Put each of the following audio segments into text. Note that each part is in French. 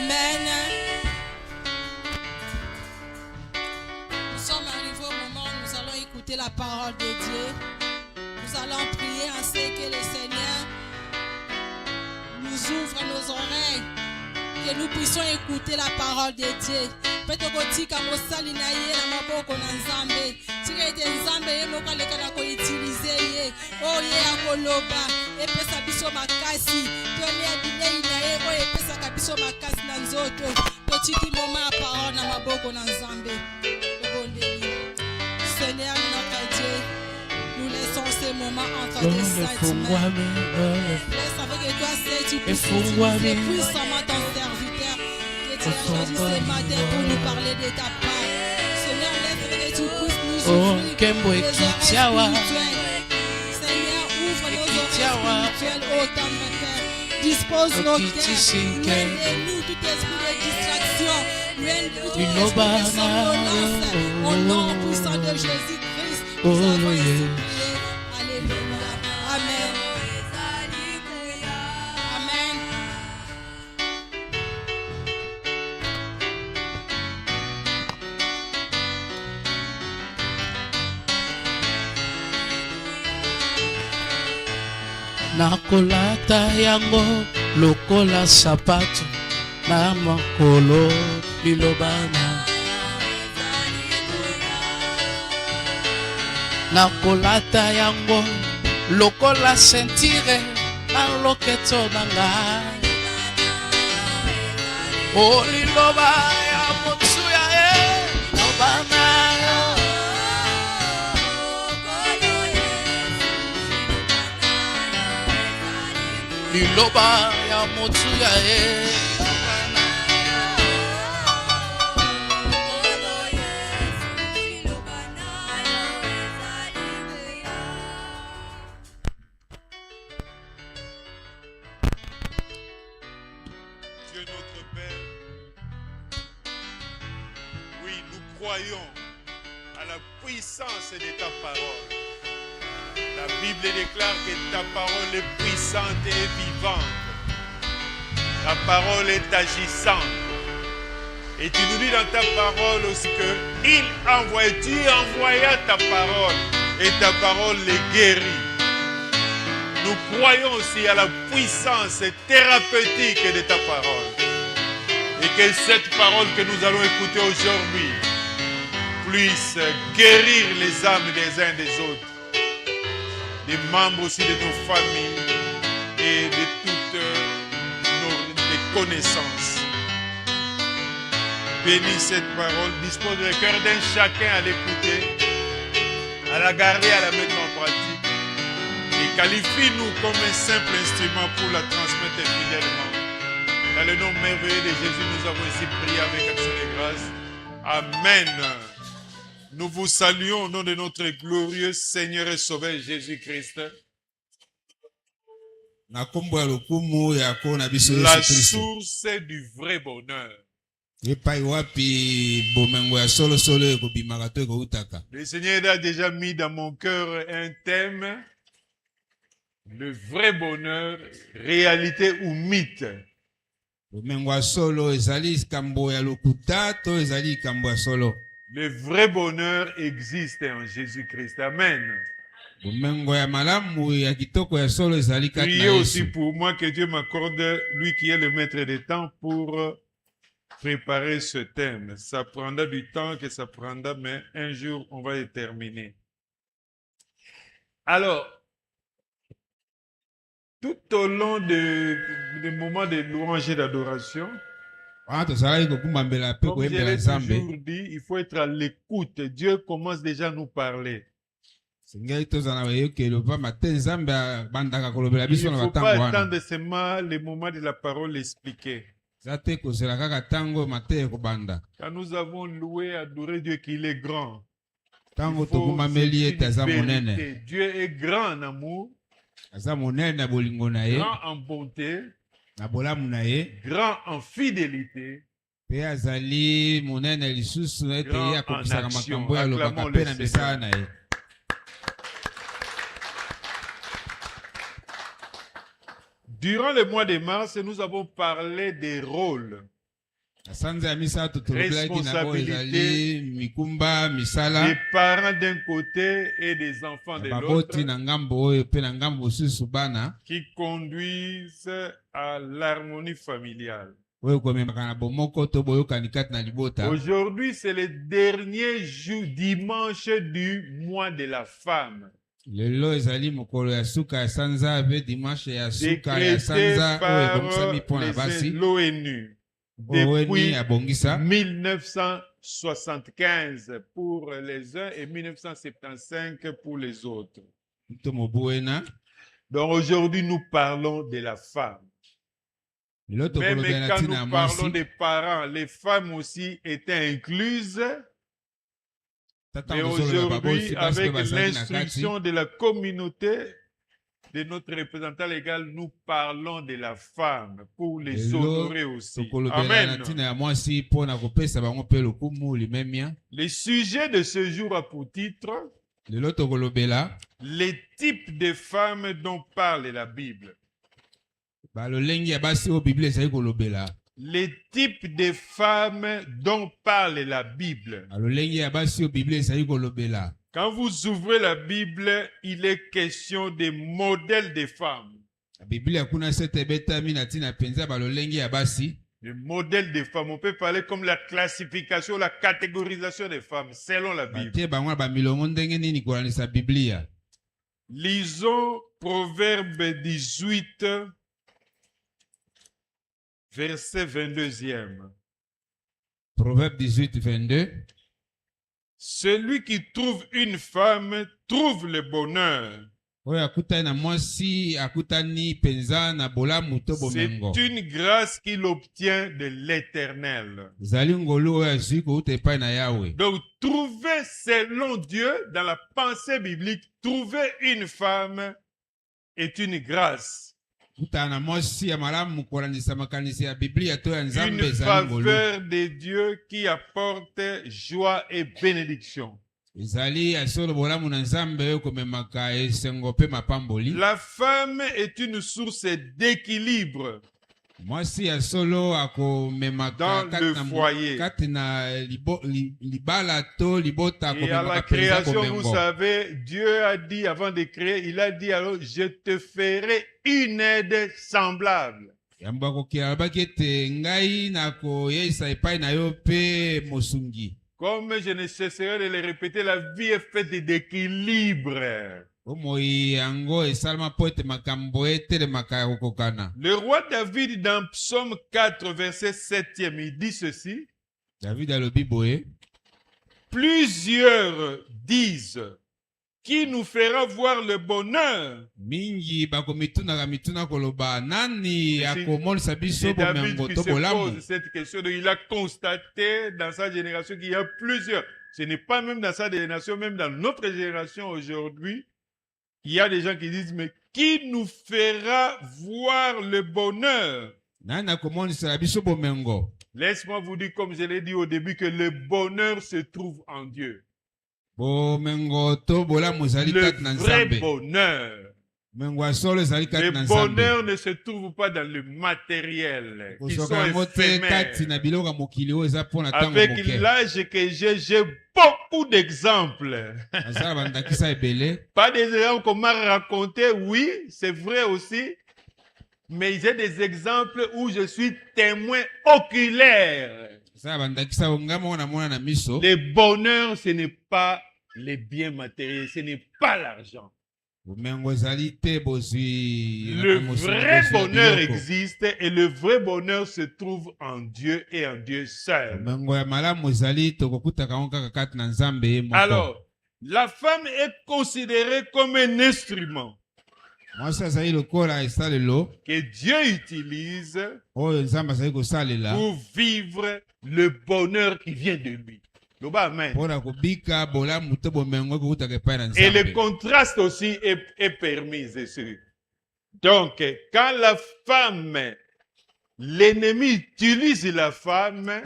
Amen. Nous sommes arrivés au moment où nous allons écouter la parole de Dieu. Nous allons prier ainsi que le Seigneur nous ouvre nos oreilles, que nous puissions écouter la parole de Dieu. Peut-être que nous sali na ye na maboko na nzambe. Tika ete nzambe ye moka leka na ko utiliser ye. Oh ye akoloba, epesa biso makasi. Tole abinei na ye ko epesa kabiso makasi na nzoto. Totiki moma parole na maboko na nzambe. Seigneur notre Dieu, nous laissons ces moments entre tes saintes mains. Laisse avec toi, tu puisses utiliser puissamment ton serviteur. Tu as choisi ce matin pour nous parler de ta part. Seigneur, laisse que tu puisses nous ouvrir les oreilles spirituelles. Seigneur, ouvre nos oreilles spirituelles, ô tendre Père. Dispose nos cœurs. Loin de nous tout esprit de distraction. Loin de nous tout esprit de somnolence. Au nom puissant de Jésus-Christ, nous avons ainsi prié. Alléluia. Amen. Amen. Nakolata yango lokola sapato na makolo bilobana. Nakolata yango lokola sentire na loketo na ngai. O liloba ya motu ya lobana. Liloba ya motu ya Dieu notre Père, oui, nous croyons à la puissance de ta parole. La Bible déclare que ta parole est puissante et vivante. Ta parole est agissante. Et tu nous dis dans ta parole aussi que tu envoyas ta parole et ta parole les guérit. Nous croyons aussi à la puissance thérapeutique de ta parole. Et que cette parole que nous allons écouter aujourd'hui puisse guérir les âmes des uns des autres, des membres aussi de nos familles et de toutes nos connaissances. Bénis cette parole, dispose le cœur d'un chacun à l'écouter, à la garder, à la mettre en pratique. Et qualifie-nous comme un simple instrument pour la transmettre fidèlement. Dans le nom merveilleux de Jésus, nous avons ici prié avec action de grâce. Amen. Nous vous saluons au nom de notre glorieux Seigneur et Sauveur Jésus-Christ. La source du vrai bonheur. Le Seigneur a déjà mis dans mon cœur un thème, le vrai bonheur, réalité ou mythe. Le vrai bonheur existe en Jésus-Christ. Amen. Priez aussi pour moi que Dieu m'accorde, lui qui est le maître des temps, pour préparer ce thème. Ça prendra du temps que ça prendra, mais un jour, on va le terminer. Alors, tout au long des moments de louange et d'adoration, comme je l'ai toujours dit, il faut être à l'écoute. Dieu commence déjà à nous parler. Il ne faut pas attendre seulement les moments de la parole expliquée. Quand nous avons loué, adoré Dieu qu'il est grand, il faut Dieu est grand en amour, grand en bonté, grand en fidélité, grand en action. Acclamons le Seigneur. Durant le mois de mars, nous avons parlé des rôles responsabilité des parents d'un côté et des enfants de l'autre qui conduisent à l'harmonie familiale. Aujourd'hui, c'est le dernier dimanche du mois de la femme. Décrété par l'ONU depuis 1975 pour les uns et 1975 pour les autres. Donc aujourd'hui, nous parlons de la femme. Même quand nous parlons des parents, les femmes aussi étaient incluses. Mais aujourd'hui, avec l'instruction de la communauté, de notre représentant légal, nous parlons de la femme pour les honorer aussi. Amen. Le sujet de ce jour a pour titre les types de femmes dont parle la Bible. Les types de femmes dont parle la Bible. Quand vous ouvrez la Bible, il est question des modèles de femmes. Les modèles de femmes, on peut parler comme la classification, la catégorisation des femmes selon la Bible. Lisons Proverbe 18, verset 22e. Proverbe 18, 22. Celui qui trouve une femme trouve le bonheur. C'est une grâce qu'il obtient de l'Éternel. Donc, trouver selon Dieu, dans la pensée biblique, trouver une femme est une grâce. Une faveur de Dieu qui apporte joie et bénédiction. La femme est une source d'équilibre dans le foyer. Et à la création, vous savez, Dieu a dit avant de créer, il a dit alors, je te ferai une aide semblable. Comme je ne cesserai de le répéter, la vie est faite d'équilibre. Le roi David, dans Psaume 4, verset 7e, il dit ceci. Plusieurs disent, qui nous fera voir le bonheur? C'est David qui se pose cette question. Il a constaté dans sa génération qu'il y a plusieurs. Ce n'est pas même dans sa génération, même dans notre génération aujourd'hui. Il y a des gens qui disent, mais qui nous fera voir le bonheur? Laisse-moi vous dire, comme je l'ai dit au début, que le bonheur se trouve en Dieu. Le vrai bonheur. Le bonheur ne se trouve pas dans le matériel, qui sont éphémères. Avec l'âge que j'ai beaucoup d'exemples. Pas des exemples qu'on m'a raconté, oui, c'est vrai aussi. Mais j'ai des exemples où je suis témoin oculaire. Le bonheur, ce n'est pas les biens matériels, ce n'est pas l'argent. Le vrai bonheur existe et le vrai bonheur se trouve en Dieu et en Dieu seul. Alors, la femme est considérée comme un instrument que Dieu utilise pour vivre le bonheur qui vient de lui. Amen. Et le contraste aussi est permis ici. Donc, quand la femme, l'ennemi utilise la femme,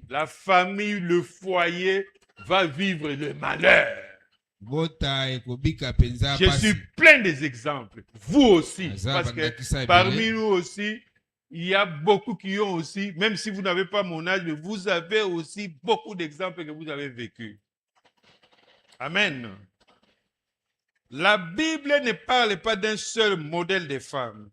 la famille, le foyer va vivre le malheur. Je suis plein des exemples. Vous aussi. Parce que parmi nous aussi, il y a beaucoup qui ont aussi, même si vous n'avez pas mon âge, mais vous avez aussi beaucoup d'exemples que vous avez vécu. Amen. La Bible ne parle pas d'un seul modèle de femme.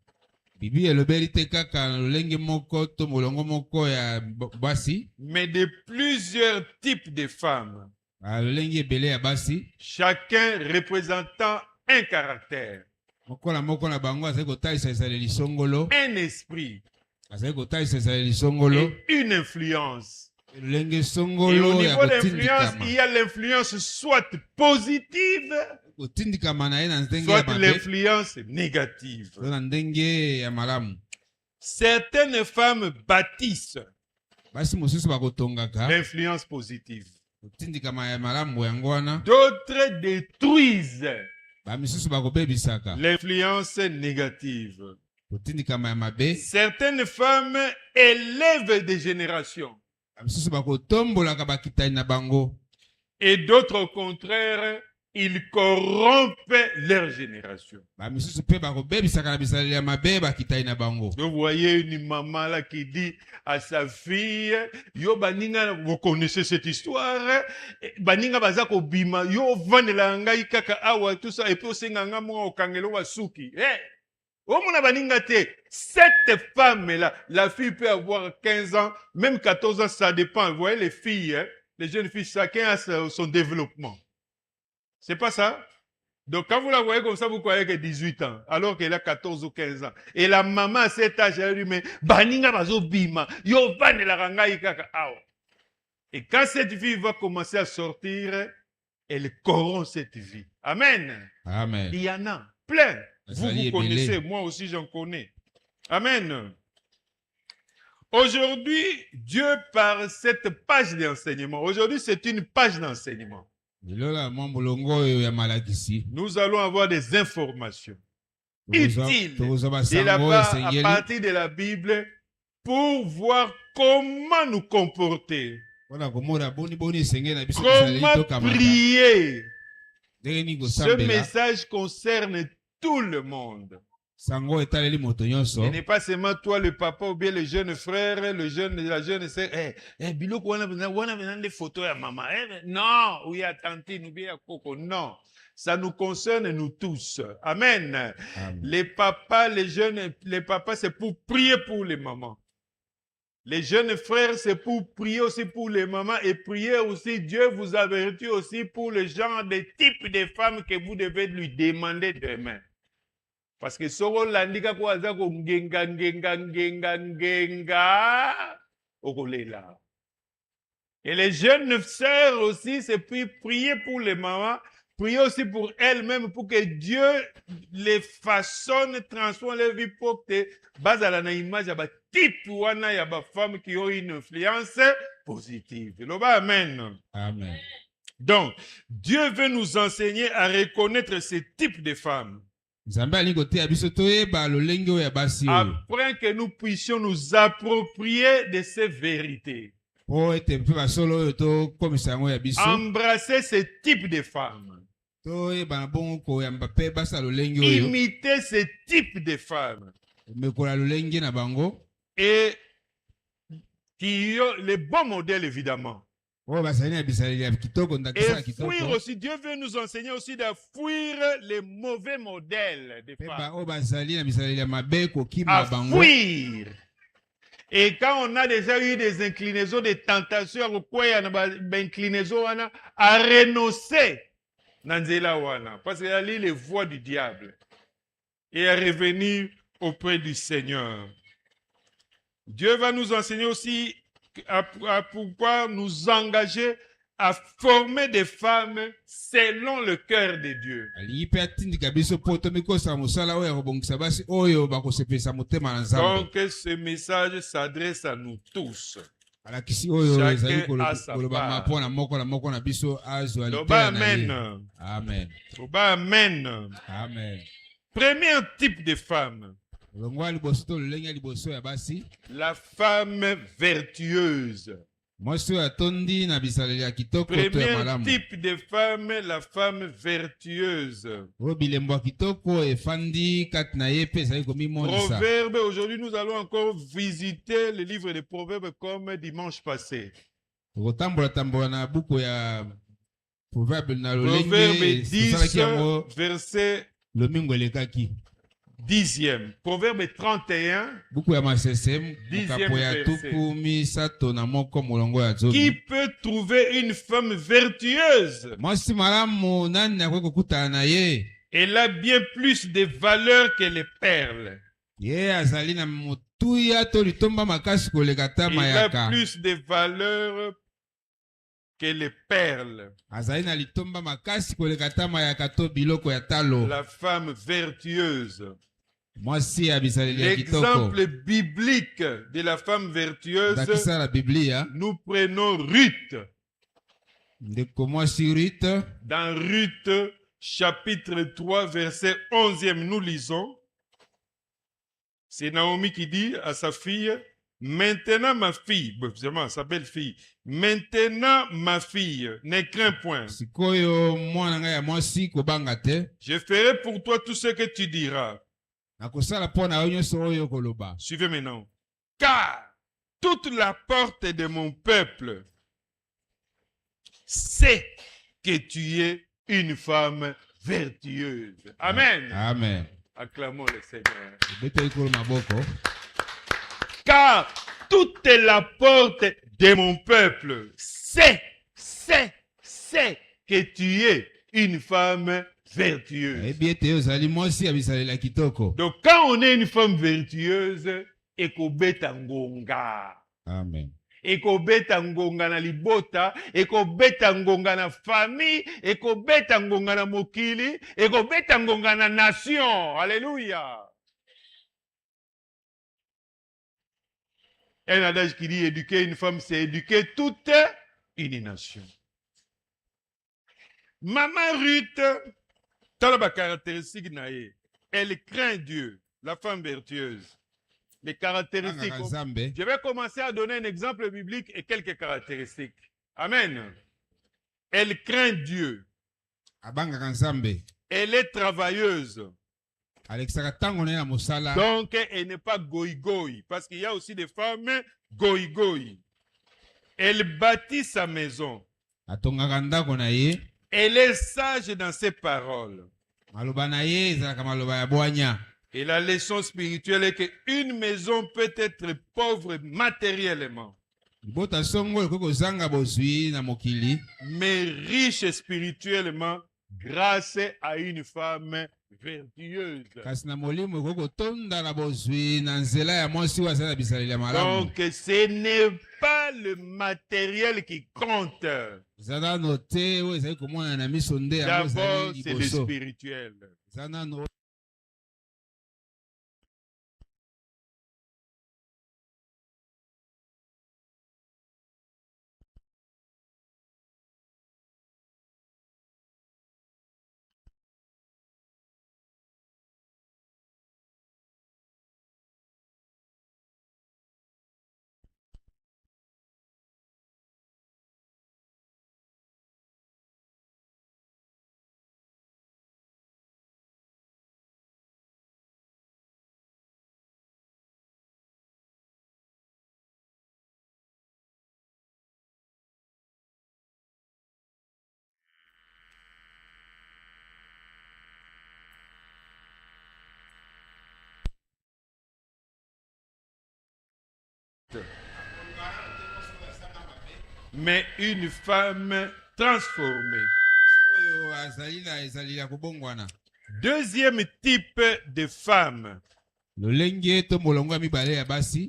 Bibi elobeli te kaka na lolenge moko to molongo moko ya basi. Mais de plusieurs types de femmes. Lolenge ebele ya basi. Chacun représentant un caractère. Moko na bango azali kotalisa ezaleli songolo. Un esprit. Azali kotalisa ezaleli songolo. Et une influence. Lolenge Et au songolo ya niveau d'influence, kotindikama. il y a l'influence soit positive, Kotindikama na ye na ndenge ya soit mabe. l'influence négative. Na ndenge ya malamu. Certaines femmes bâtissent Basi mosusu bakotongaka. l'influence positive. Kotindikama ya malamu yango wana. D'autres détruisent Bamisusu bakobebisaka. l'influence négative. Kotindikama ya mabe. Certaines femmes élèvent des générations. Bamisusu bakotombolaka bakitani na bango. Et d'autres, au contraire, ils corrompent leur génération. Bamisusu pe bakobebisaka na bisaleli ya mabe bakitani na bango. Vous voyez une maman là qui dit à sa fille, yo baninga, vous connaissez cette histoire, baninga bazako bima, yo vanela ngai kaka awa tout ça, et puis osenganga mo okangelo wa suki. Omona baninga te, cette femme-là, la fille peut avoir 15 ans, même 14 ans, ça dépend. Vous voyez les filles, hein, les jeunes filles, chacun a son développement. C'est pas ça? Donc quand vous la voyez comme ça, vous croyez qu'elle a 18 ans, alors qu'elle a 14 ou 15 ans. Et la maman à cet âge, elle lui dit, mais baninga bazo bima, yo vane la rangai kaka awa. Et quand cette fille va commencer à sortir, elle corrompt cette vie. Amen. Amen. Il y en a plein. Vous connaissez, moi aussi j'en connais. Amen. Aujourd'hui, Dieu par cette page d'enseignement, aujourd'hui c'est une page d'enseignement. Nous allons avoir des informations utiles de la part, à partir de la Bible pour voir comment nous comporter, comment prier. Ce message concerne tout le monde. Ce n'est pas seulement toi le papa ou bien le jeune frère, la jeune sœur. Biloko wana des photos à maman. Non, oui à tante, nous bien à coco. Non, ça nous concerne nous tous. Amen. Amen. Les papas, les papas, c'est pour prier pour les mamans. Les jeunes frères, c'est pour prier aussi pour les mamans et prier aussi. Dieu vous avertit aussi pour le genre de type de femmes que vous devez lui demander demain. Parce que soro landika kwa zako ngenga okolela. Et les jeunes sœurs aussi, c'est pour prier pour les mamans, prier aussi pour elles-mêmes, pour que Dieu les façonne, transforme leur vie pour que bazala na image ya ba type wana ya ba femmes qui ont une influence positive. Amen. Amen. Donc, Dieu veut nous enseigner à reconnaître ce type de femmes. Afin que nous puissions nous approprier de ces vérités. Embrasser ce type de femmes. Imiter ce type de femmes. Et qui ont les bons modèles évidemment. Et fuir aussi, Dieu veut nous enseigner aussi de fuir les mauvais modèles des femmes. À fuir. Et quand on a déjà eu des inclinaisons, des tentations, à renoncer parce qu'il y a les voies du diable et à revenir auprès du Seigneur. Dieu va nous enseigner aussi à pouvoir nous engager à former des femmes selon le cœur de Dieu. Donc ce message s'adresse à nous tous. Chacun a sa part. Amen. Amen. Amen. Amen. Premier type de femme. La femme vertueuse. Premier type de femme, la femme vertueuse. Proverbe, aujourd'hui nous allons encore visiter le livre des Proverbes comme dimanche passé. Proverbe 10, verset 10e. Proverbe 31, 10e verset. Qui peut trouver une femme vertueuse? Elle a bien plus de valeur que les perles. Elle a plus de valeur que les perles. La femme vertueuse. L'exemple biblique de la femme vertueuse, nous prenons Ruth. Dans Ruth, chapitre 3, verset 11e, nous lisons. C'est Naomi qui dit à sa fille, maintenant ma fille, sa belle-fille, maintenant ma fille, ne crains point. Je ferai pour toi tout ce que tu diras. Suivez maintenant. Car toute la porte de mon peuple sait que tu es une femme vertueuse. Amen. Amen. Acclamons le Seigneur. Car toute la porte de mon peuple sait que tu es une femme vertueuse. Donc quand on est une femme vertueuse, ekobeta ngonga. Amen. Ekobeta ngonga na libota, ekobeta ngonga na famille, ekobeta ngonga na mokili, ekobeta ngonga na nation. Alléluia. Un adage qui dit éduquer une femme, c'est éduquer toute une nation. Maman Ruth, la caractéristique naïe, elle craint Dieu, la femme vertueuse. Les caractéristiques. Je vais commencer à donner un exemple biblique et quelques caractéristiques. Amen. Elle craint Dieu. Elle est travailleuse. Donc, elle n'est pas goï-goï. Parce qu'il y a aussi des femmes goï-goï. Elle bâtit sa maison. Elle est sage dans ses paroles. Et la leçon spirituelle est qu'une maison peut être pauvre matériellement, mais riche spirituellement grâce à une femme vertueuse. Donc ce n'est pas le matériel qui compte. D'abord, c'est le spirituel. Mais une femme transformée. Deuxième type de femme.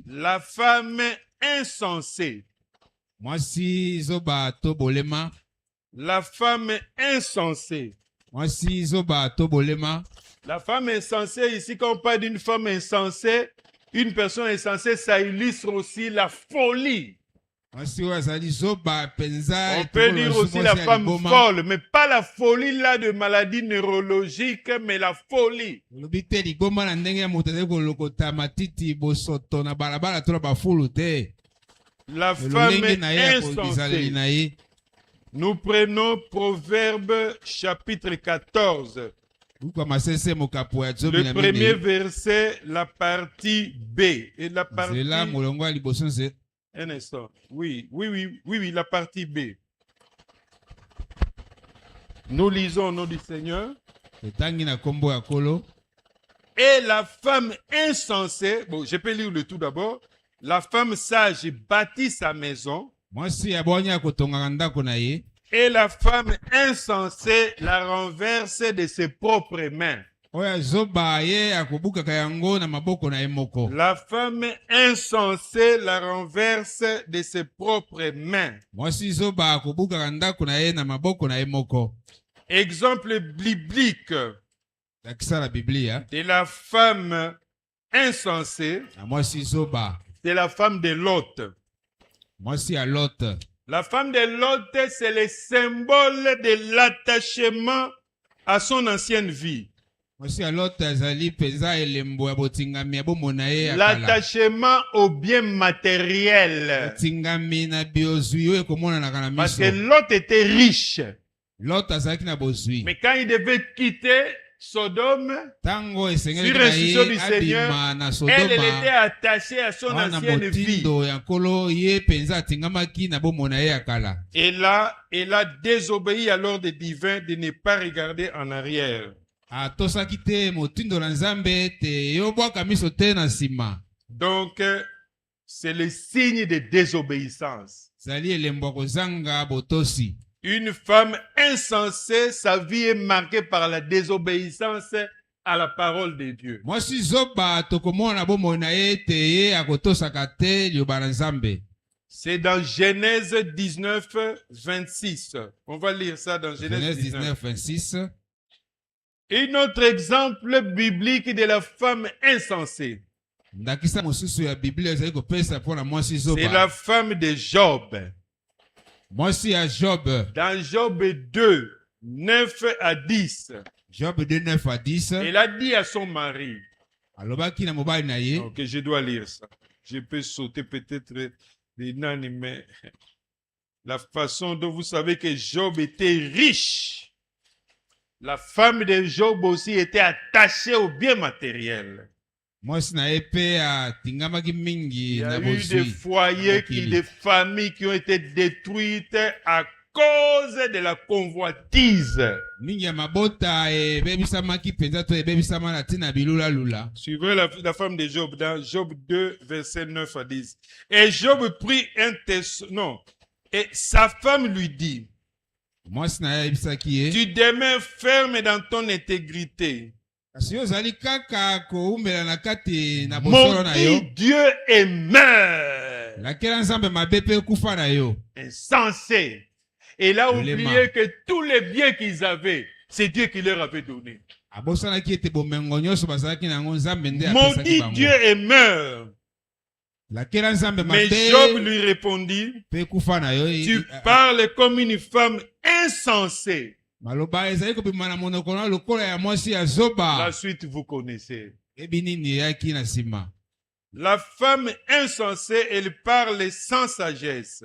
La femme insensée. La femme insensée. La femme insensée, ici quand on parle d'une femme insensée, une personne insensée, ça illustre aussi la folie. On peut dire aussi la femme folle, mais pas la folie là de maladie neurologique, mais la folie. La femme lolenge na ye ya bizaleli insensée. na ye. Nous prenons Proverbe chapitre 14. Buku ya Masese mokapo ya zomi Le na premier minei. verset, la partie B. Et la partie... Nzela molongo ya liboso nze. Un instant. Oui, la partie B. Nous lisons au nom du Seigneur. Etangi na kombo ya kolo. Et la femme insensée, bon, je peux lire le tout d'abord. La femme sage bâtit sa maison. Mwasi abonya kotongaka ndako na ye. Et la femme insensée la renverse de ses propres mains. Oyo azoba ye akobukaka yango na maboko na ye moko. La femme insensée la renverse de ses propres mains. Mwasi zoba akobukaka ndako na ye na maboko na ye moko. Exemple biblique Lakisa la Biblia. de la femme insensée, Na mwasi zoba. c'est la femme de Lot. Mwasi ya Lot. La femme de Lot, c'est le symbole de l'attachement à son ancienne vie. Mwasi ya Lot azali penza elembo ya botingami ya bomona ye ya kala. L'attachement au bien matériel. Botingami na biozwi oyo ekomonanaka na Parce miso. que Lot était riche. Lot azalaki na bozwi. Mais quand il devait quitter Sodome, Tango sur esengelaki na instruction du ye Seigneur, abima na elle était Sodoma. attachée à son Wana ancienne vie. motindo ya nkolo ye penza atingamaki na bomona ye ya kala. Et là, elle a désobéi à l'ordre divin de ne pas regarder en arrière. Atosaki te motindo na Nzambe te yobwaka miso te na nsima. Donc, c'est le signe de désobéissance. Zali elembo ya kozanga botosi. Une femme insensée, sa vie est marquée par la désobéissance à la parole de Dieu. Mwasi zoba tokomona bomona ye te ye akotosaka te liloba na Nzambe. C'est dans Genèse 19, 26. On va lire ça dans Genèse Genèse 19. 19, 26. Un autre exemple biblique de la femme insensée, Ndakisa mosusu ya Biblia ezali kopesa mpona mwasi c'est zoba. la femme de Job. Mwasi ya Job. Dans Job 2, 9 à 10, Job 2, 9 à 10. elle a dit à son mari, Alobaki na mobali na ye. ok, je dois lire ça. Je peux sauter peut-être les nanes, mais la façon dont vous savez que Job était riche. La femme de Job aussi était attachée au bien matériel. Mwasi na ye pe atingamaki Il mingi y a na eu des bozwi. foyers, Mokili. des familles qui ont été détruites à cause de la convoitise. Mingi ya mabota ebebisamaki penza to ebebisama na ntina bilulalula. Suivez la femme de Job dans Job 2, verset 9 à 10. Et Job prit un tesson. Non. Et sa femme lui dit, Mwasi na ye ayebisaki ye. tu demeures ferme dans ton intégrité. Kasi yo ozali kaka koumbela na kati na bosolo na yo. Maudit Dieu et meurt. Lakela Nzambe mabe pe ekufa na yo. Insensé. Et là, Lema. oubliez que tous les biens qu'ils avaient, c'est Dieu qui leur avait donné. Abosanaki ete bomengo nyonso bazalaki na yango Nzambe nde apesaki Maudit bango. Dieu et meurt. Lakela Nzambe Mais mabe Job lui répondit, pe ekufa na yo. tu parles comme une femme insensée. Maloba ezali kobima na monoko na lokola ya mwasi ya zoba. La suite, vous connaissez. Ebi nini eyaki na nsima. La femme insensée, elle parle sans sagesse.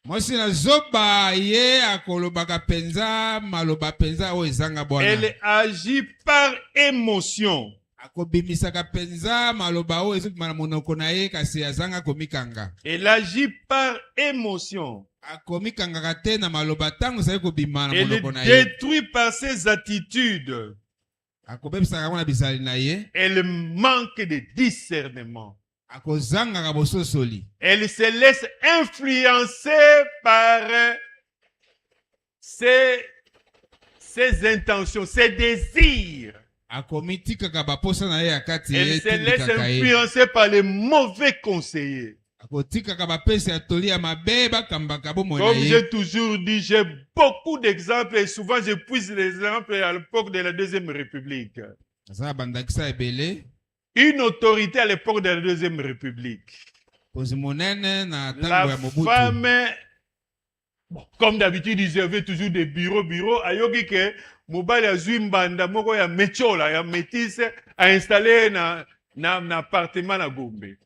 Mwasi na zoba ye akolobaka penza maloba penza oyo ezanga bwana. Elle agit par émotion. Akobimisaka penza maloba oyo ezobima na monoko na ye kasi azanga komikanga. Elle agit par émotion. Akomikangaka te na maloba ntango ezali kobima na Elle monoko na ye. détruit par ses attitudes. Akobebisaka yango na bizali na ye. Elle manque de discernement. Akozangaka bososoli. Elle se laisse influencer par ses intentions, ses désirs. Akomitikaka baposa na ye ya kati ye Elle se laisse etindikaka ye. influencer par les mauvais conseillers. Akotikaka bapesi ya toli ya mabe bakambaka bomoi na Comme ye. j'ai toujours dit, j'ai beaucoup d'exemples et souvent je puise les exemples à l'époque de la Deuxième République. Aza bandakisa ebele. Une autorité à l'époque de la Deuxième République. Pozi monene na tango La ya Mobutu. femme, bon, comme d'habitude, ils avaient toujours des bureaux. Ayoki ke mobile azui mbanda moko ya mechola ya métisse a installé na appartement na Gombe.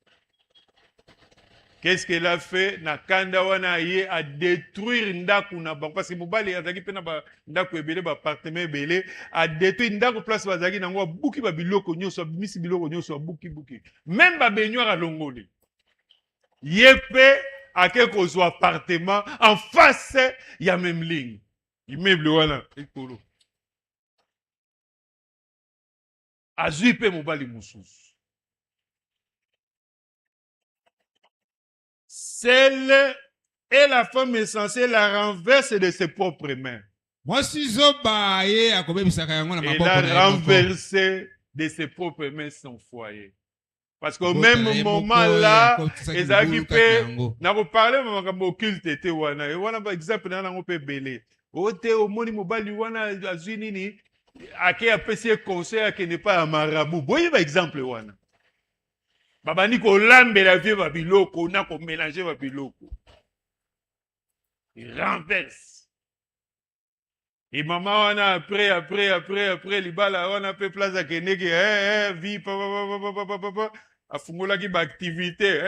Qu'est-ce qu'elle a fait? Nakanda wana ye a détruire ndaku na bango parce que mobali azaki pe na ba ndaku ebele ba appartement ebele a détruire ndaku place bazaki nango buki ba biloko nyonso misi biloko nyonso buki même ba baignoire a longoli ye pe ake kozwa appartement en face ya même ligne immeuble wana ekolo azui pe mobali mususu. Celle et la femme est censée la renverser de ses propres mains. Elle a renversé de ses propres mains son foyer. Parce qu'au même moment là, ils ont fait, n'a pas parlé de occulte était wana. Et wana par exemple n'a pas fait belé. Ote au moni mobali wana azunini, à qui a passé conseil qui n'est pas un marabout. Voyez par exemple wana. Babani ko lambe la vie va biloko, na ko mélanger va biloko. Il renverse. Et maman on a après libala on a fait place à keneke vie papa a fungola ki ba activité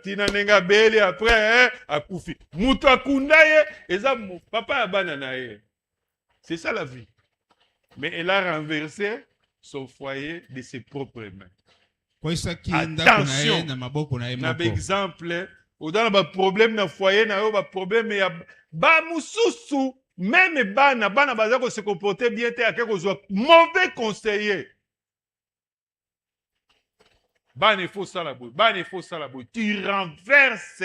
tina nenga bele après a kufi. Muto akunda ye eza papa abana na ye. C'est ça la vie. Mais elle a renversé son foyer de ses propres mains. Attention, na exemple, au-delà ba problème na foyer na yo ba problème ya ba mususu même bana baza ko se comporter bien te ake ko zo mauvais conseiller. Bana il faut ça la boue, tu renverses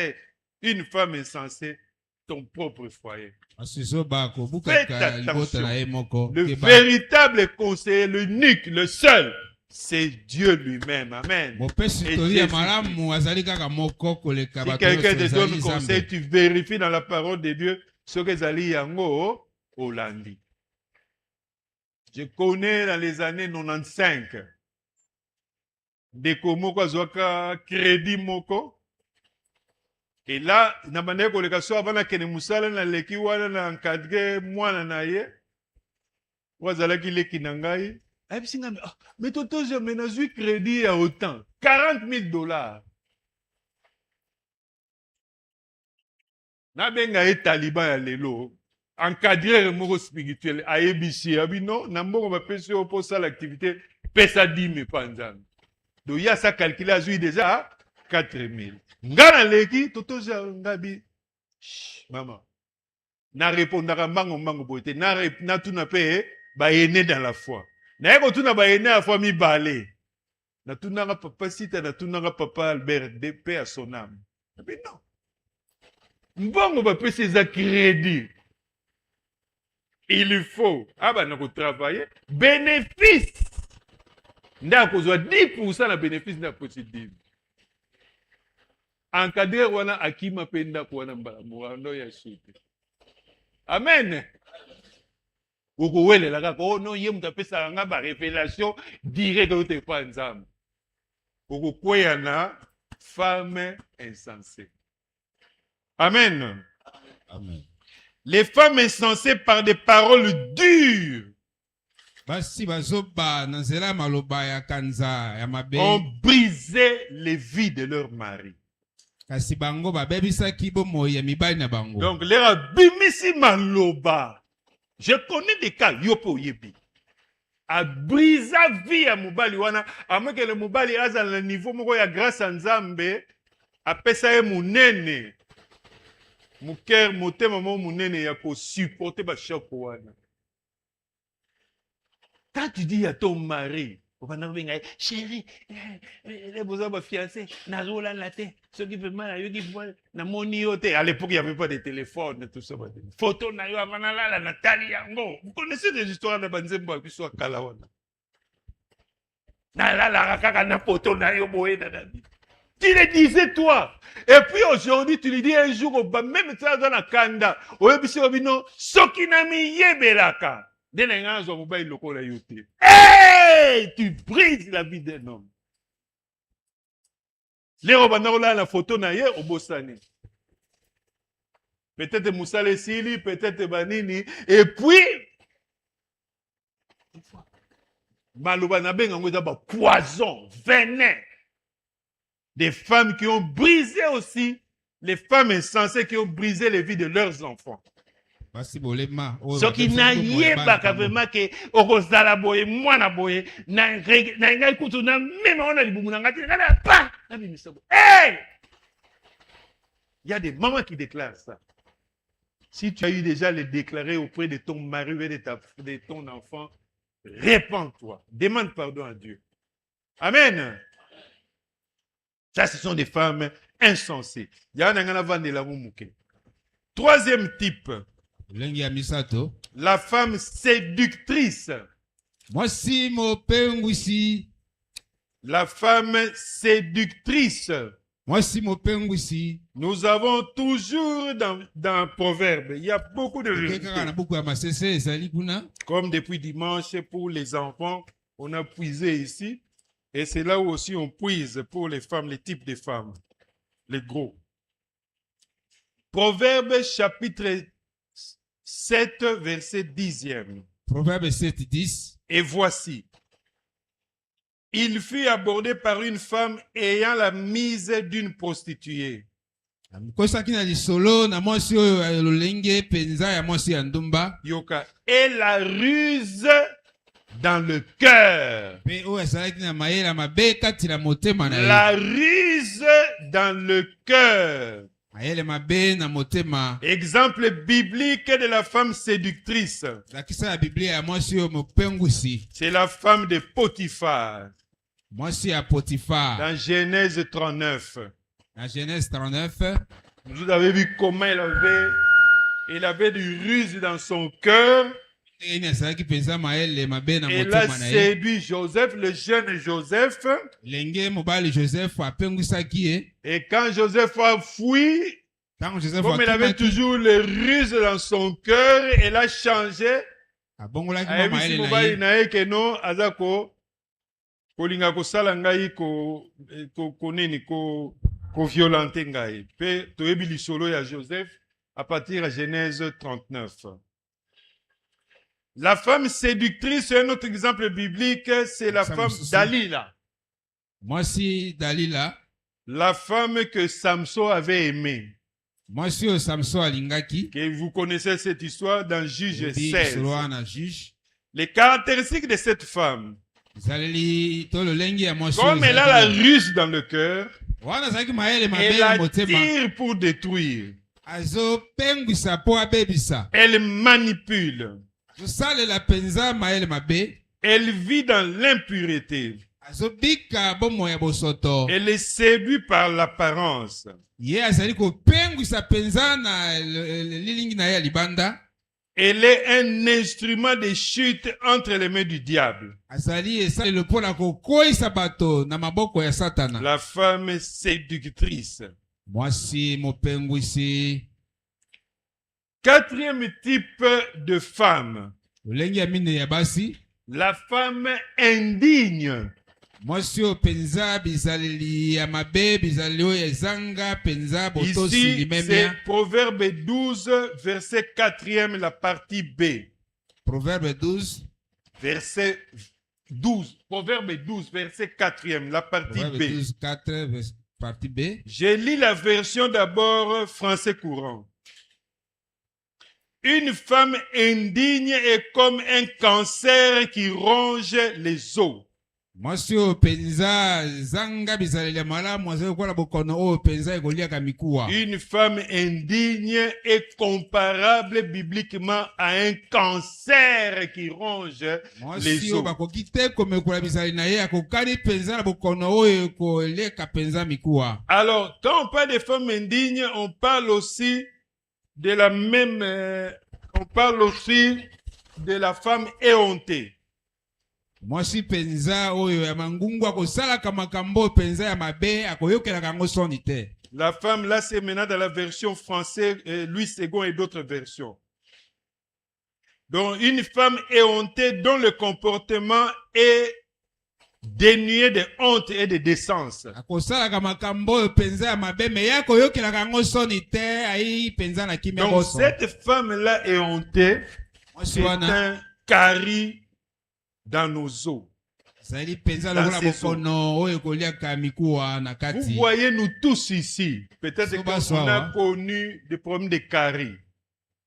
une femme insensée ton propre foyer. Faites attention. Le véritable conseiller, l'unique, le seul, c'est Dieu lui-même. Amen. Si quelqu'un te donne conseil, tu vérifies dans la parole de Dieu ce que Zali Yango Hollandi. Je connais dans les années 95 des Komoko Zoka crédit moko. Et là, na bande ko le kaso avant na kene musala na leki wana na encadré mwana na ye. Wazala ki leki na ngai. Mais toto je menazui crédit à autant. $40,000. Na benga e taliban ya lelo. Encadré moko spirituel. Ayebishi abino. Na mboko ba pesi au pour ça l'activité. Pesa 10,000 panzan. Donc il y a ça calculé à déjà 4,000. Ngana leki toto je ngabi. Maman. Na répondra mango boité. Na tuna pe ba ene dans la foi. Na yeko tuna ba ene a foi mi balé. Na tuna nga papa sita na tuna nga papa Albert de paix à son âme. Mais non. Mbongo ba pe ses crédit. Il faut na ko travailler bénéfice. Nda ko zo 10% na bénéfice na positif. Encadré wana akima penda ko wana mbala ya shite. Amen. Ukuwele la kaka no ye mutapesa nga ba révélation direct au te pa nzambe. Ukukweya na femme insensée. Amen. Amen. Les femmes insensées par des paroles dures ont brisé les vies de leur mari. Donc, les abimisi maloba. Je connais des cas, yopo yebi. A brisé la vie à mobali wana, à moins que le mobali a dans le niveau moko ya grâce à Nzambe, a pesa ye munene. Mon cœur, mon thème, mon munene ya ko supporter ba choc wana. Quand tu dis à ton mari, chérie, les besoins de fiancé, nazola la tête, ceux qui veulent mal, ceux qui veulent na moni oté. À l'époque, il n'y avait pas de téléphone, tout ça. Photo na yo avant la Nathalie Yango. Vous connaissez des histoires de Banzembo qui sont Kalawana. Na la rakaka na photo na yo boé na. Tu le disais toi. Et puis aujourd'hui, tu lui dis un jour, même ça dans la kanda, oyebisi obino, soki na mi yebelaka. Hey, tu brises la vie d'un homme. Les robanola la photo na ye au Bosani. Peut-être Moussale Sili, peut-être Banini. Et puis, Maloba na benga ngoza ba poison, venin. Des femmes qui ont brisé aussi, les femmes insensées qui ont brisé les vies de leurs enfants. Ce qui n'a pas vraiment que okozala boye mwana boye na ngai kutu na même on a libumu na ngati na pas na bimisa. Hey! Il y a des mamans qui déclarent ça. Si tu as eu déjà le déclaré auprès de ton mari ou de ton enfant, répands-toi, demande pardon à Dieu. Amen. Ça, ce sont des femmes insensées. Troisième type. La femme séductrice. La femme séductrice. Nous avons toujours dans Proverbe, il y a beaucoup de vérités. Comme depuis dimanche, pour les enfants, on a puisé ici. Et c'est là où aussi on puise pour les femmes, les types de femmes, les gros. Proverbe chapitre 7, verset 10e. Proverbe 7, 10. Et voici. Il fut abordé par une femme ayant la mise d'une prostituée. Yoka. Et la ruse dans le cœur. La ruse dans le cœur. Exemple biblique de la femme séductrice. C'est la femme de Potiphar. Dans Genèse 39. Vous avez vu comment il avait du ruse dans son cœur. Et il a séduit Joseph, le jeune Joseph. Et quand Joseph a fui, comme il avait toujours le ruse dans son cœur, il a changé. Joseph à partir de Genèse 39. La femme séductrice, un autre exemple biblique, c'est la femme Dalila. La femme que Samson avait aimée. Que vous connaissez cette histoire dans Juge 16. Les caractéristiques de cette femme. Comme elle a la ruse dans le cœur, elle attire pour détruire. Elle manipule. Elle vit dans l'impureté. Elle est séduite par l'apparence. Elle est un instrument de chute entre les mains du diable. La femme séductrice. Quatrième type de femme. La femme indigne. Ici, c'est Proverbe 12, verset 4e, la partie B. Proverbe 12. Verset 12. Proverbe 12, verset 4e, la partie B. 12, 4, partie B. Je lis la version d'abord français courant. Une femme indigne est comme un cancer qui ronge les os. Une femme indigne est comparable bibliquement à un cancer qui ronge les os. Alors, quand on parle de femmes indignes, on parle aussi de la même, on parle aussi de la femme éhontée. La femme, là, c'est maintenant dans la version française, Louis II et d'autres versions. Donc, une femme éhontée dont le comportement est dénué de honte et de décence. Donc, cette femme-là éhontée, c'est un carie dans nos os. Vous voyez, nous tous ici, peut-être qu'on a connu des problèmes de caries.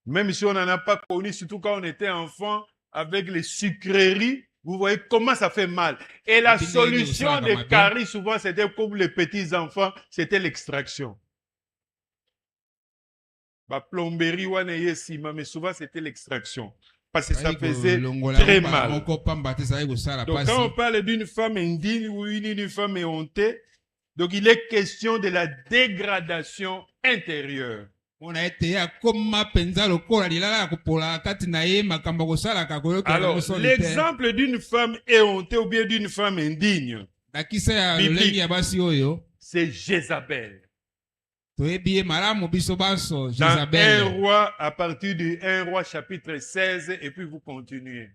Même si on n'en a pas connu, surtout quand on était enfant, avec les sucreries, vous voyez comment ça fait mal. Et la solution des caries, souvent, c'était comme les petits enfants, c'était l'extraction. La plomberie, mais souvent, c'était l'extraction. Parce que ça faisait très mal. Donc, quand on parle d'une femme indigne ou d'une femme éhontée, donc il est question de la dégradation intérieure. Alors, l'exemple d'une femme éhontée ou bien d'une femme indigne, c'est Jézabel. Dans 1 roi, à partir de 1 roi chapitre 16, et puis vous continuez.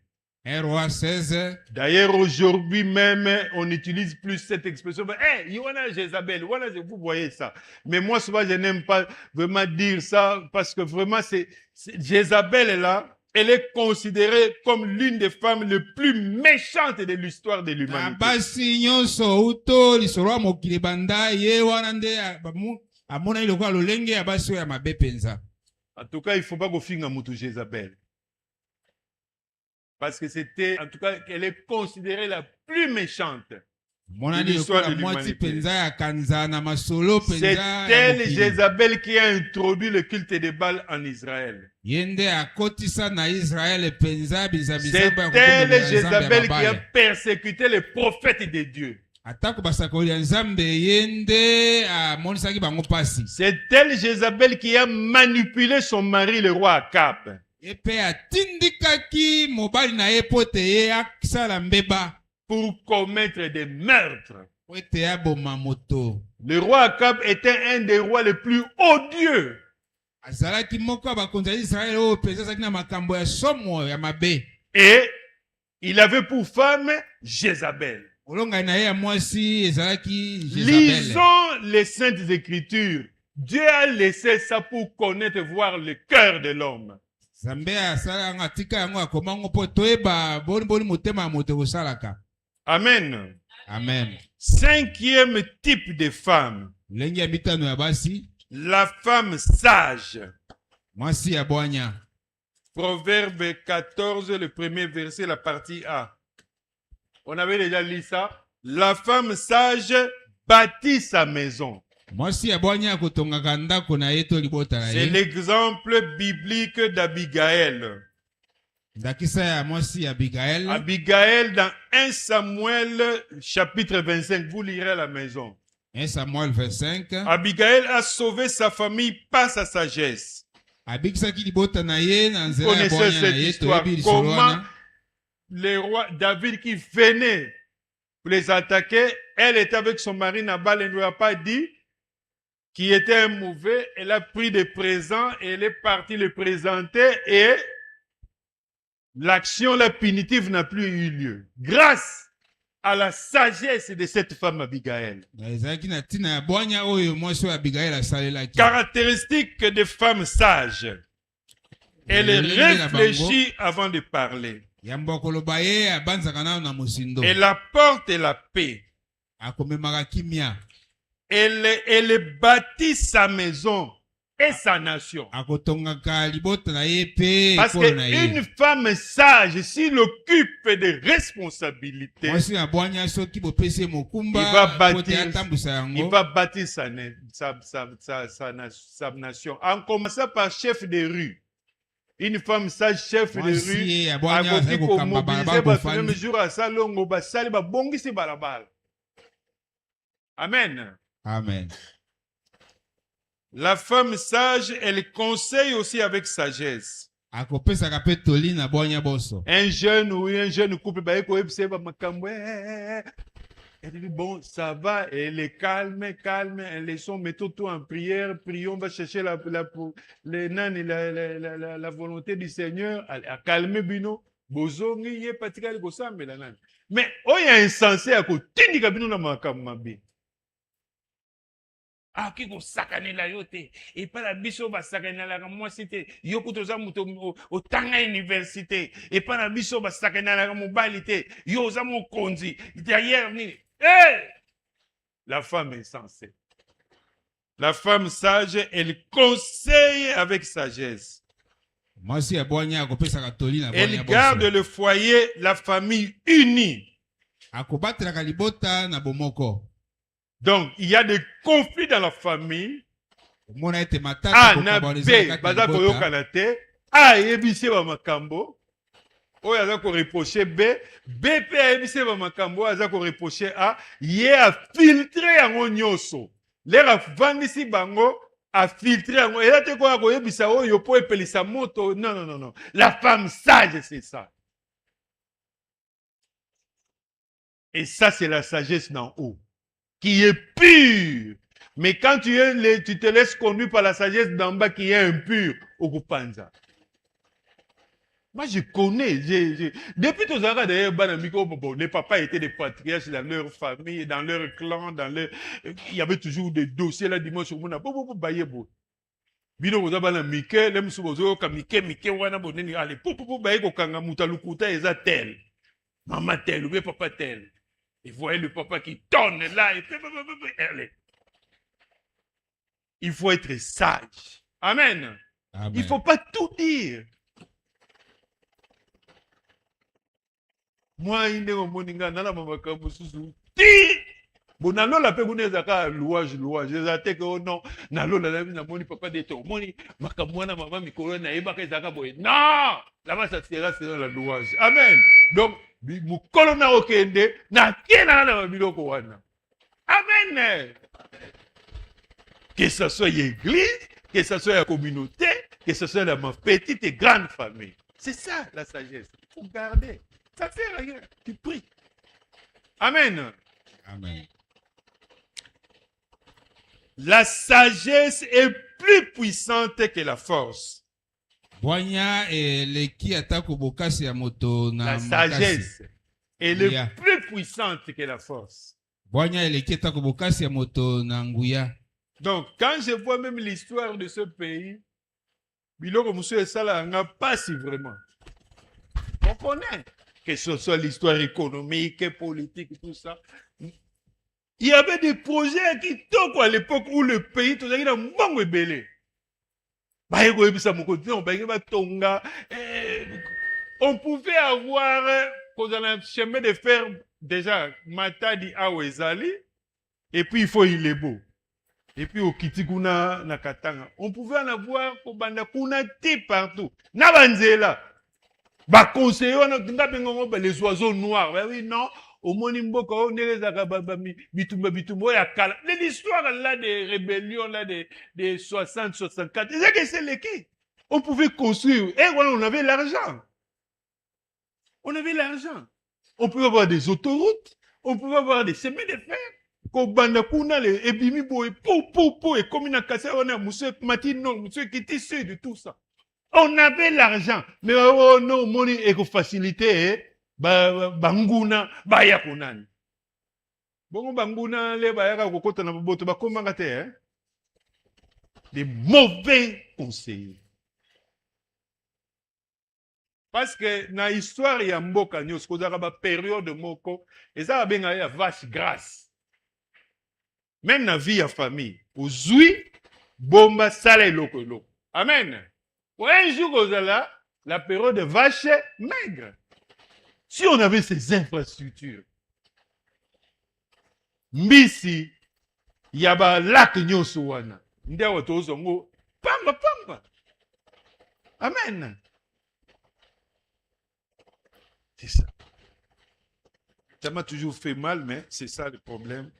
1 roi 16. D'ailleurs, aujourd'hui même, on n'utilise plus cette expression. Hey, Jézabel, vous voyez ça. Mais moi, souvent, je n'aime pas vraiment dire ça, parce que vraiment, Jézabel là, elle est considérée comme l'une des femmes les plus méchantes de l'histoire de l'humanité. En tout cas, il ne faut pas qu'on finisse à Moutou Jézabel. Parce que c'était, en tout cas, elle est considérée la plus méchante de l'histoire de l'humanité. C'est elle, Jézabel, qui a introduit le culte des Baals en Israël. C'est elle, Jézabel, qui a persécuté les prophètes de Dieu. C'est elle, Jézabel, qui a manipulé son mari, le roi Akab. Pour commettre des meurtres. Le roi Akab était un des rois les plus odieux. Et il avait pour femme Jézabel. Lisons les Saintes Écritures. Dieu a laissé ça pour connaître, voir le cœur de l'homme. Amen. Amen. Cinquième type de femme. La femme sage. Proverbe 14, le premier verset, la partie A. On avait déjà lu ça. La femme sage bâtit sa maison. C'est l'exemple biblique d'Abigaël. Abigaël dans 1 Samuel chapitre 25. Vous lirez à la maison. 1 Samuel 25. Abigaël a sauvé sa famille par sa sagesse. Vous connaissez cette histoire. Comment le roi David qui venait pour les attaquer, elle était avec son mari Nabal, elle ne lui a pas dit qu'il était un mauvais. Elle a pris des présents et elle est partie les présenter et l'action, la punitive n'a plus eu lieu. Grâce à la sagesse de cette femme Abigaël. Caractéristique des femmes sages. Elle réfléchit avant de parler. Elle apporte la paix. Elle bâtit sa maison et sa nation. Parce qu'une femme sage, s'il occupe des responsabilités, il va bâtir sa nation. En commençant par chef de rue. Une femme sage, chef de rue, Amen. Amen. La femme sage, elle conseille aussi avec sagesse. Un jeune ou un jeune couple, elle dit bon, ça va, elle est calme, elles les sont, mettons tout en prière, prions, on va chercher la volonté du Seigneur, à calmer Bino. Mais oh, il y a insensé à côté, akoki kosakanela yo te epai na biso basakanelaka mwasi te yo kuta oza moto otanga université epai na biso basakanelaka mobali te yo oza mokonzi derrière nini la femme est sensée. La femme sage, elle conseille avec sagesse. Elle garde le foyer, la famille unie. Donc, il y a des conflits dans la famille. A na B, baza koyokana te. A yebise ba makambo. Oyo aza ko reprocher B. B pe yebise ba makambo aza ko reprocher A. Ye a filtré yango nyonso. L'air avandisi bango a filtré yango. Et là te ko yebisa oyo po epelisa moto. Non, non, non, non. La femme sage, c'est ça. Et ça, c'est la sagesse d'en haut, qui est pure. Mais quand tu te laisses conduire par la sagesse d'en bas qui est impure, au Kupanza. Moi, je connais. Depuis tous les d'ailleurs, les papas étaient des patriarches dans leur famille, dans leur clan, il y avait toujours des dossiers là, dimanche au monde. Bino boza bana mike, le musu bozo ka mike wana boneni ale pou baye ko kanga mutalukuta eza tel. Maman tel ou papa tel. Et voyez le papa qui tonne là et allez. Il faut être sage. Amen. Amen. Il ne faut pas tout dire. Moi, il est moninga nana mamaka mususu. Ti! Bon, nalo la pe zaka louage. Ezate que oh non, nalo la na moni papa de to. Moni makamwana maman mikolo na yeba ka zaka boy. Non! Là-bas ça sera selon la louage. Amen. Donc, mukolo na okende na kena na biloko wana. Amen. Que ce soit l'église, que ce soit la communauté, que ce soit la petite et grande famille. C'est ça la sagesse. Il faut garder. Ça ne fait rien. Tu pries. Amen. Amen. La sagesse est plus puissante que la force. La sagesse, elle est plus puissante que la force. Donc, quand je vois même l'histoire de ce pays, Biloko Moussou et Salah n'a pas si vraiment. On connaît que ce soit l'histoire économique, politique, tout ça. Il y avait des projets qui toquent à l'époque où le pays, tout ça, il a bon belé. On pouvait avoir, dans un chemin de fer, déjà, Matadi Awezali, et puis il faut il est beau. Et puis au Kitikuna Nakatanga. On pouvait en avoir au Bandakunati partout. Nabanzela. Bah conseiller les oiseaux noirs. Ben oui, non. Au Monimboka, on est les Agababami, Bitumba, Yakala. L'histoire là des rébellions là des 60, 64. C'est l'équipe. On pouvait construire. Et voilà, on avait l'argent. On avait l'argent. On pouvait avoir des autoroutes. On pouvait avoir des chemins de fer. Et comme une cassette, on a monsieur Matino, monsieur qui était sûr de tout ça. On avait l'argent, mais oh non, money et facilité, banguna, bayakunan. Bon, banguna, les bayaka kokota na boto, bakomangate, des mauvais conseillers. Parce que dans l'histoire, il y a mboka nyos, kozaka période moko, et ça a bien la vache grasse. Même dans la vie à famille, aujourd'hui, bomba salé loko. Amen. Pour un jour, la période de vache maigre. Si on avait ces infrastructures, Mbisi, il y a un lac Nyosouana. Pamba. Amen. C'est ça. Ça m'a toujours fait mal, mais c'est ça le problème.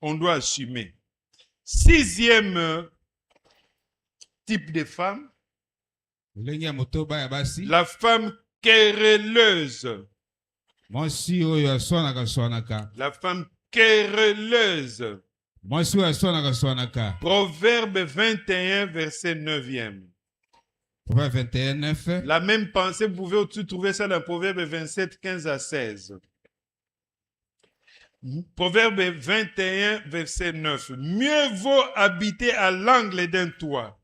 On doit assumer. 6e type de femme. La femme querelleuse. La femme querelleuse. Proverbe 21, verset 9e. Proverbe 21, 9. La même pensée, vous pouvez aussi trouver ça dans Proverbe 27, 15 à 16. Proverbe 21, verset 9. Mieux vaut habiter à l'angle d'un toit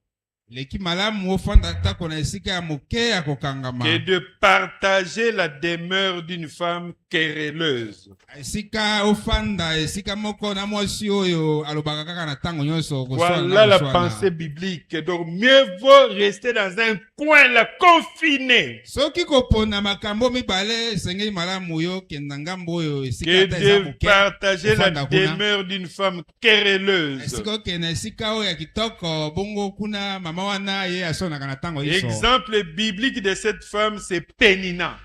leki malamu ofanda tako na esika ya moke ya kokangama que de partager la demeure d'une femme querelleuse. esika ofanda esika moko na mwasi oyo alobaka kaka na tango nyonso Voilà la pensée biblique. Donc mieux vaut rester dans un coin la confiné soki kopona makambo mibale esengeli malamu yo kenda ngambo oyo esika que ata eza de moke partager la ofanda kuna. demeure d'une femme querelleuse. esika okenda esika oyo ya kitoko bongo kuna mama wana ye asonaka na tango iso Exemple biblique de cette femme, c'est Pénina,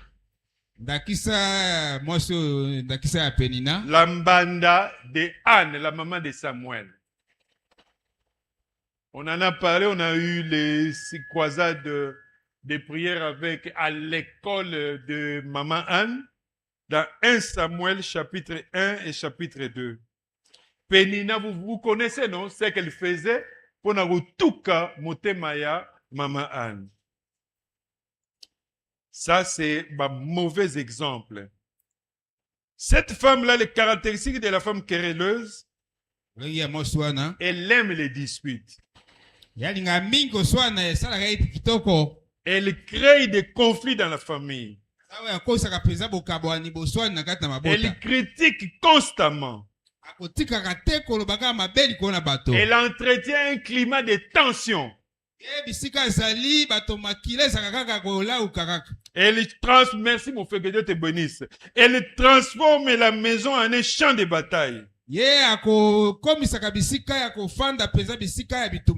ndakisa mwasi oyo ndakisa ya Penina la mbanda de Anne, la maman de Samuel. On en a parlé, on a eu les croisades de prières avec à l'école de maman Anne dans 1 Samuel chapitre 1 et chapitre 2. Pénina, vous connaissez, non? Ce qu'elle faisait pour Narutuka Motemaya maman Anne. Ça, c'est un mauvais exemple. Cette femme-là, les caractéristiques de la femme querelleuse, elle aime les disputes. Elle crée des conflits dans la famille. Elle critique constamment. Elle entretient un climat de tension. Merci mon frère, que Dieu te bénisse. Elle transforme la maison en un champ de bataille.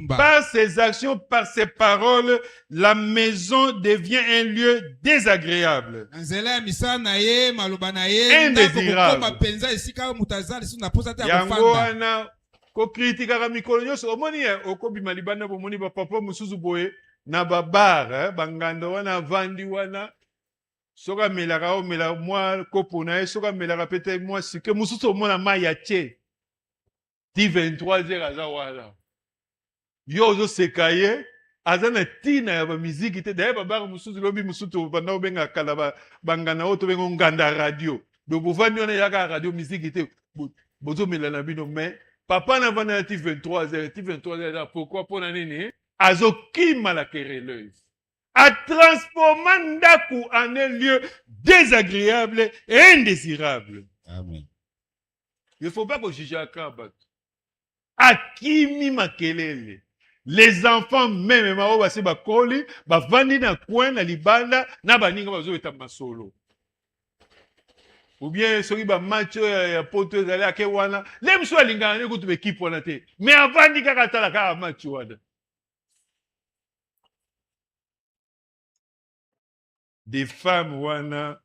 Par ses actions, par ses paroles, la maison devient un lieu désagréable. Indésirable. Ko kritika mikolo nyonso omoni okobima libanda bomoni ba papa mususu boye na babar bangando wana vandi wana soka melaka o mela mwa kopo na soka melaka pete mwa sike mususu omona mai ya tie 23h aza wala yo ozo sekaye azana tina ya ba muziki te d'ailleurs babar mususu lobi mususu banda obenga kala bangana o to bengo nganda radio do bovandi wana yaka radio muziki te bozo melana bino mais papa n'a pas dit 23h, pourquoi pour nini? Azokima la querelleuse. A transformé Ndaku en un lieu désagréable et indésirable. Amen. Il ne faut pas qu'on juge à Kabat. Akimi makelele. Les enfants même mao basi bakoli, bavandi na coin na libanda na baninga bazo etama solo. Ou bien soki ba match ya poto ezali ake wana le mso alingana ne kutu équipe wana te mais avandi kaka tala kaka match wana. Des femmes wana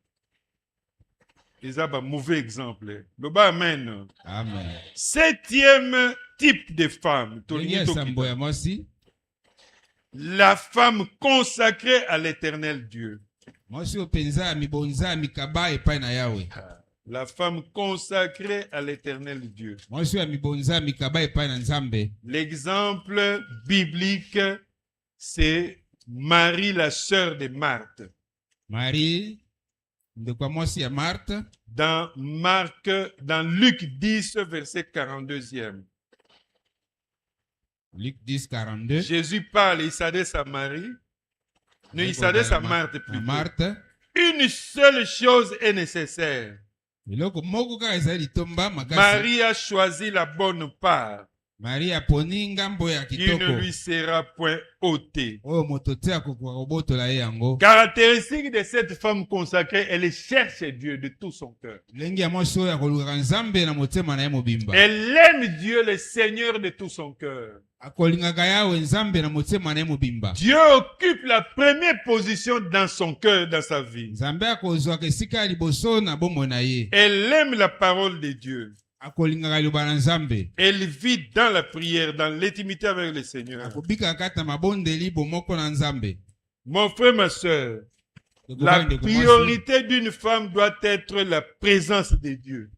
eza ba mauvais exemple. Loba amen. Amen. 7e type de femme, la femme consacrée à l'Éternel Dieu. La femme consacrée à l'Éternel Dieu. L'exemple biblique, c'est Marie, la sœur de Marthe. Marie, de quoi moi c'est Marthe? Dans Luc 10, verset 42e. Luc 10, 42. Jésus parle, il s'adresse à Marie. Non, il s'adresse à Marthe plutôt. Marthe. Une seule chose est nécessaire. Marie a choisi la bonne part. Qui ne lui sera point ôtée. Caractéristique de cette femme consacrée, elle cherche Dieu de tout son cœur. Elle aime Dieu, le Seigneur, de tout son cœur. Dieu occupe la première position dans son cœur, dans sa vie. Elle aime la parole de Dieu. Elle vit dans la prière, dans l'intimité avec le Seigneur. Mon frère, ma soeur, la priorité d'une femme doit être la présence de Dieu.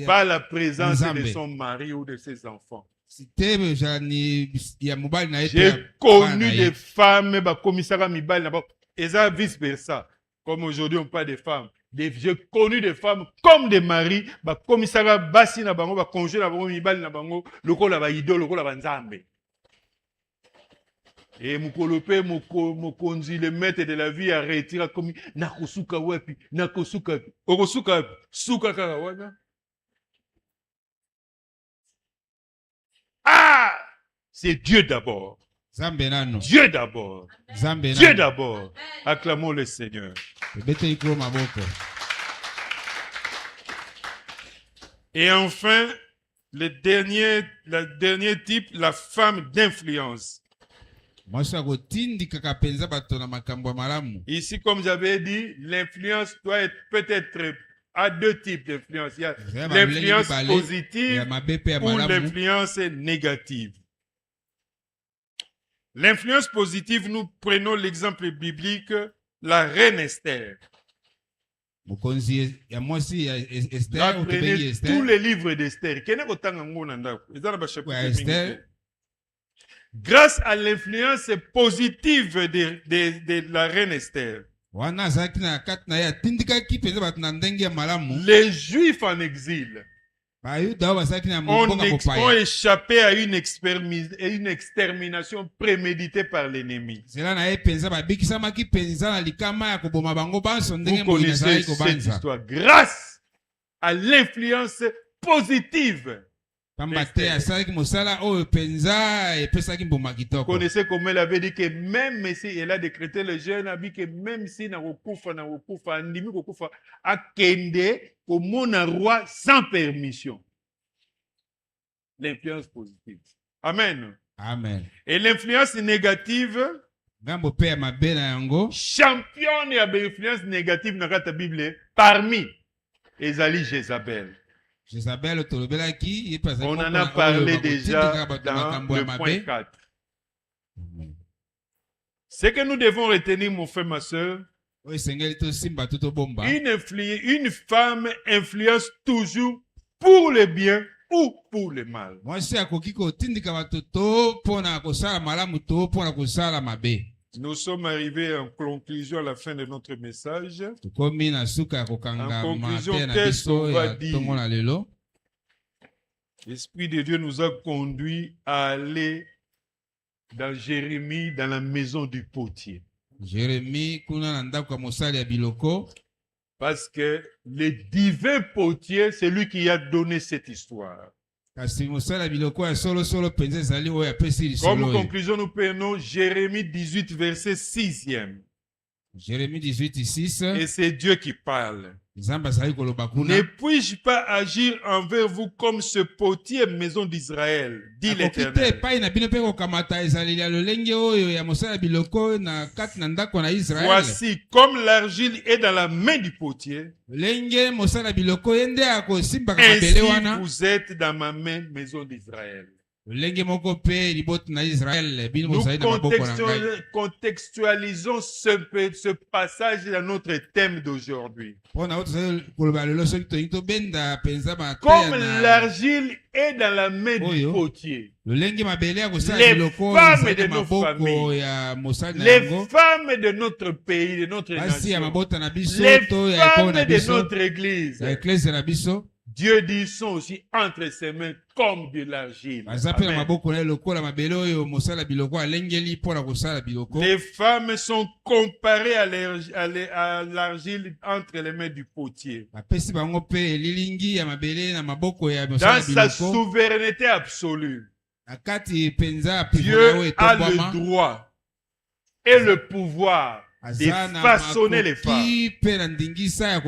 Pas la présence de son mari ou de ses enfants. J'ai connu des femmes, et ça vice versa. Comme aujourd'hui on parle des femmes. J'ai connu des femmes comme des maris, comme ça, basi na bango, congé na bango, mibali na bango, lokola ba idole, lokola ba nzambe. Et mukolope, mokonzi, le maître de la vie a retiré comme nakosuka wepi, nakosuka, okosuka, suka karawana. Ah! C'est Dieu d'abord. Dieu d'abord. Dieu d'abord. Acclamons le Seigneur. Et enfin, le dernier type, la femme d'influence. Ici, comme j'avais dit, l'influence doit être peut-être à deux types d'influence. Il y a l'influence positive ou l'influence négative. L'influence positive, nous prenons l'exemple biblique, la reine Esther. Prenez tous les livres d'Esther. Grâce à l'influence positive de la reine Esther, les Juifs en exil ont échappé à une extermination préméditée par l'ennemi. Vous connaissez cette histoire. Grâce à l'influence positive, vous connaissez comment elle avait dit que même si elle a décrété le jeûne, que même si na okufa akende comme un roi sans permission. L'influence positive. Amen. Amen. Et l'influence négative, championne et l'influence négative dans la Bible parmi Ezali Jézabel. On en a parlé déjà dans le point 4. Ce que nous devons retenir, mon frère, ma soeur, une femme influence toujours pour le bien ou pour le mal. Nous sommes arrivés en conclusion à la fin de notre message. En conclusion, qu'est-ce qu'on va dire? L'Esprit de Dieu nous a conduits à aller dans Jérémie, dans la maison du potier. Parce que le divin potier, c'est lui qui a donné cette histoire. Comme conclusion, nous prenons Jérémie 18, verset 6e. Jérémie 18, 6. Et c'est Dieu qui parle. Ne puis-je pas agir envers vous comme ce potier, maison d'Israël, dit l'Éternel. Voici, comme l'argile est dans la main du potier, ainsi vous êtes dans ma main, maison d'Israël. Nous contextualisons ce passage dans notre thème d'aujourd'hui. Comme l'argile est dans la main du potier, les femmes de nos familles, les femmes de notre pays, de notre nation, les femmes de notre église, Dieu dit sont aussi entre ses mains comme de l'argile. Les femmes sont comparées à l'argile entre les mains du potier. Dans sa souveraineté absolue, Dieu a le droit et le pouvoir de façonner les femmes.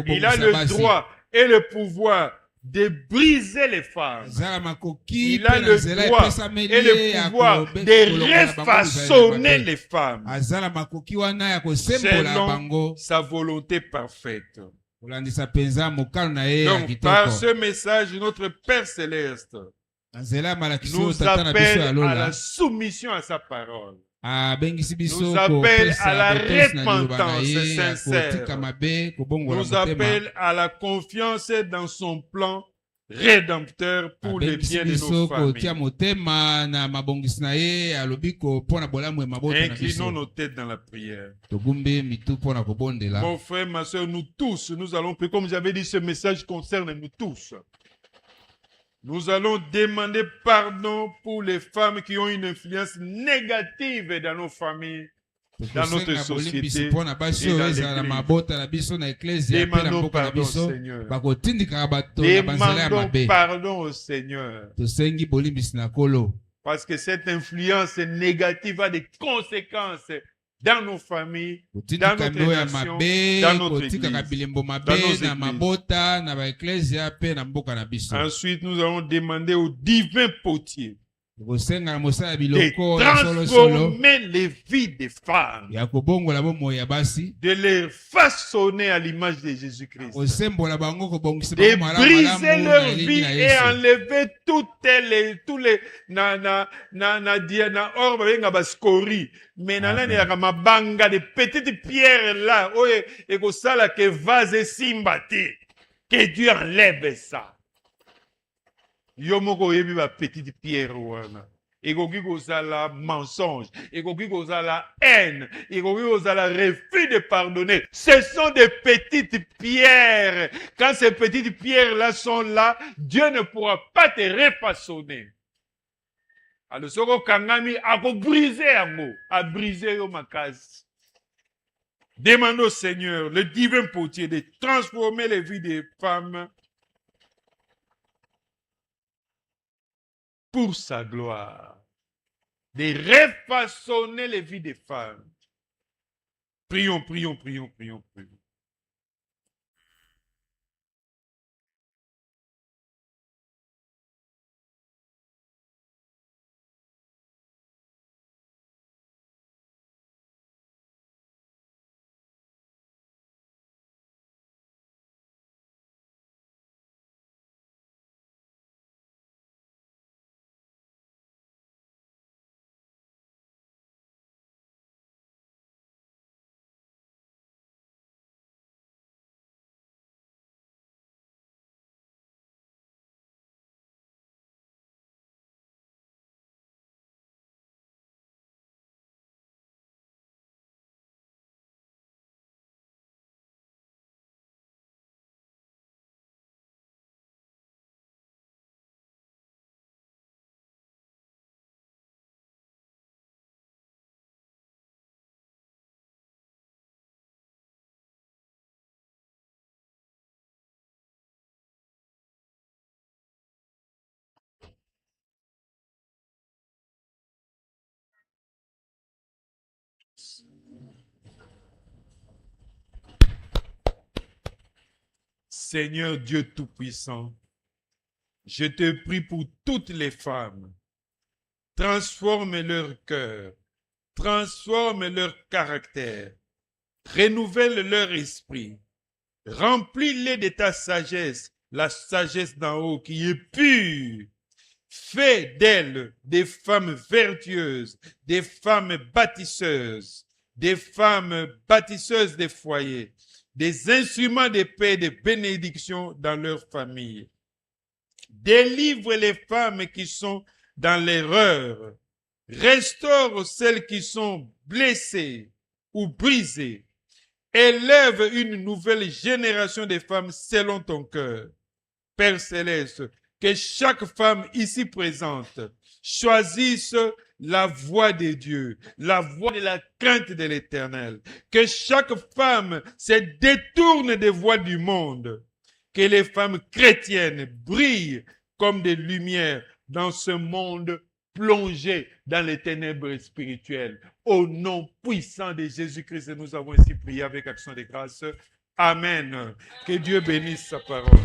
Il a le droit et le pouvoir de briser les femmes. Il a le droit et le pouvoir de refaçonner les femmes selon sa volonté parfaite. Donc, par ce message, notre Père Céleste nous appelle à la soumission à sa parole. Nous appelle à la repentance sincère. Nous appelle à la confiance dans son plan rédempteur pour le bien de nos familles. Inclinons nos têtes dans la prière. Mon frère, ma soeur, nous tous, nous allons prier. Comme j'avais dit, ce message concerne nous tous. Nous allons demander pardon pour les femmes qui ont une influence négative dans nos familles, dans notre société et dans l'Église. Demandons pardon, Seigneur. Demandons pardon au Seigneur. Parce que cette influence négative a des conséquences dans nos familles, dans notre nation, dans notre église. Ensuite, nous allons demander au divin potier de transformer les vies des femmes, de les façonner à l'image de Jésus-Christ, de briser leur vie et enlever toutes les mabanga de petites pierres là, et que ça là que vase simbati, que Dieu enlève ça. Yomoko yebi ba petite pierre wana. Ekoki kozala mensonge, ekoki kozala haine, ekoki kozala refus de pardonner. Ce sont des petites pierres. Quand ces petites pierres-là sont là, Dieu ne pourra pas te refaçonner. Alors, soko kangami ako briser yango, a briser yo makasi. Demandons au Seigneur, le divin potier, de transformer les vies des femmes pour sa gloire, de refaçonner les vies des femmes. Prions, prions, prions, prions, prions. Seigneur Dieu Tout-Puissant, je te prie pour toutes les femmes. Transforme leur cœur, transforme leur caractère, renouvelle leur esprit, remplis-les de ta sagesse, la sagesse d'en haut qui est pure. Fais d'elles des femmes vertueuses, des femmes bâtisseuses des foyers, des instruments de paix et de bénédiction dans leur famille. Délivre les femmes qui sont dans l'erreur. Restaure celles qui sont blessées ou brisées. Élève une nouvelle génération de femmes selon ton cœur. Père Céleste, que chaque femme ici présente choisisse la voie de Dieu, la voie de la crainte de l'Éternel. Que chaque femme se détourne des voies du monde. Que les femmes chrétiennes brillent comme des lumières dans ce monde plongé dans les ténèbres spirituelles. Au nom puissant de Jésus-Christ, nous avons ainsi prié avec action de grâce. Amen. Que Dieu bénisse sa parole.